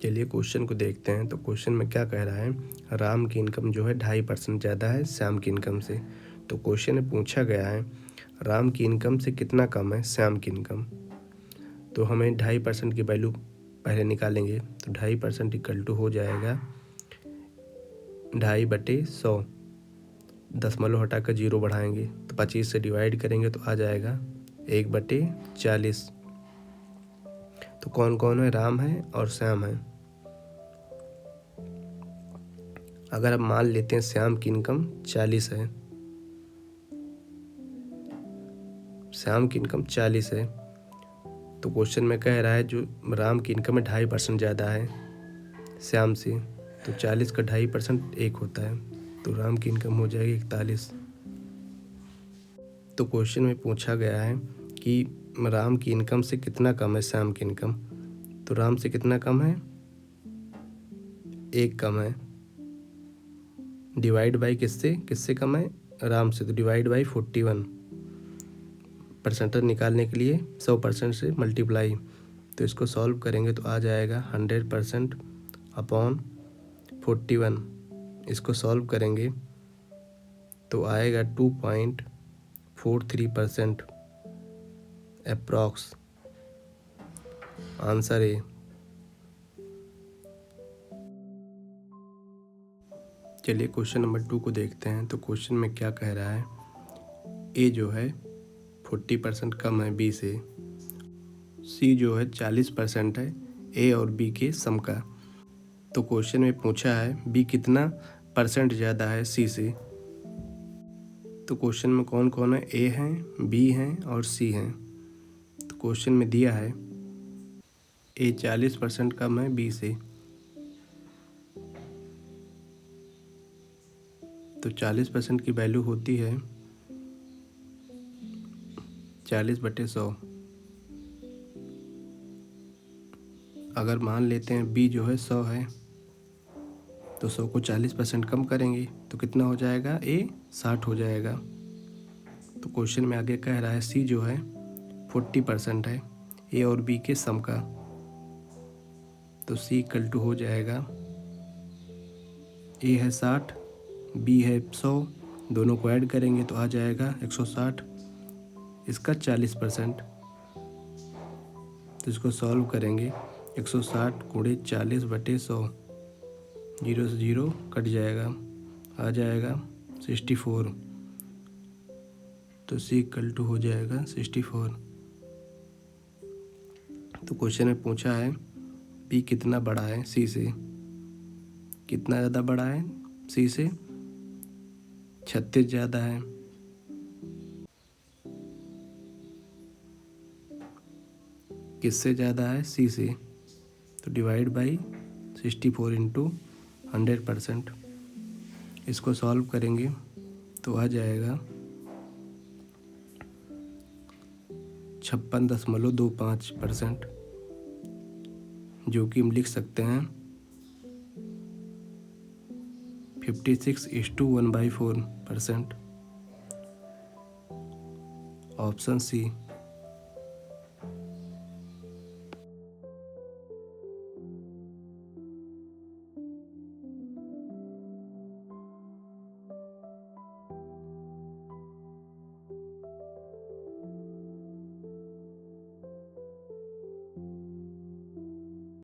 चलिए क्वेश्चन को देखते हैं। तो क्वेश्चन में क्या कह रहा है, राम की इनकम जो है 2.5% ज़्यादा है श्याम की इनकम से। तो क्वेश्चन में पूछा गया है राम की इनकम से कितना कम है श्याम की इनकम। तो हमें 2.5% की वैल्यू पहले निकालेंगे। तो 2.5% इक्वल टू हो जाएगा 2.5/100, दशमलव हटाकर 0 बढ़ाएंगे तो 25 से डिवाइड करेंगे तो आ जाएगा 1/40। तो कौन कौन है, राम है और श्याम है। अगर हम मान लेते हैं श्याम की इनकम 40 है, श्याम की इनकम 40 है, तो क्वेश्चन में कह रहा है जो राम की इनकम में 2.5% ज़्यादा है श्याम से, तो 40 का 2.5% 1 होता है, तो राम की इनकम हो जाएगी 41। तो क्वेश्चन में पूछा गया है कि राम की इनकम से कितना कम है श्याम की इनकम। तो राम से कितना कम है, 1 कम है। डिवाइड बाई किससे कम है, राम से, तो डिवाइड बाई 41। परसेंटेज निकालने के लिए 100% से मल्टीप्लाई, तो इसको सॉल्व करेंगे तो आ जाएगा 100% अपॉन 41। इसको सॉल्व करेंगे तो आएगा 2.43% अप्रॉक्स। Answer A. चलिए क्वेश्चन नंबर 2 को देखते हैं। तो क्वेश्चन में क्या कह रहा है, ए जो है 40% कम है बी से, सी जो है 40% है ए और बी के सम का। तो क्वेश्चन में पूछा है बी कितना परसेंट ज़्यादा है सी से। तो क्वेश्चन में कौन कौन है, ए हैं, बी हैं और सी हैं। तो क्वेश्चन में दिया है ए 40% कम है बी से, तो 40% की वैल्यू होती है 40/100। अगर मान लेते हैं बी जो है 100 है, तो 100 को 40% कम करेंगे तो कितना हो जाएगा, ए 60 हो जाएगा। तो क्वेश्चन में आगे कह रहा है सी जो है 40% है ए और बी के सम का, तो सी इक्वल टू हो जाएगा, ए है 60, बी है 100, दोनों को ऐड करेंगे तो आ जाएगा 160, इसका 40%। तो इसको सॉल्व करेंगे, 160 गुणे 40/100, 0 से 0 कट जाएगा, आ जाएगा 64। तो सी इक्वल टू हो जाएगा 64। तो क्वेश्चन में पूछा है बी कितना बड़ा है सी से, कितना ज़्यादा बड़ा है सी से, 36 ज़्यादा है। किससे ज़्यादा है, सी से, तो डिवाइड बाई 64 इंटू 100%। इसको सॉल्व करेंगे तो आ जाएगा 56.25%, जो कि हम लिख सकते हैं 56:1/4%। ऑप्शन सी।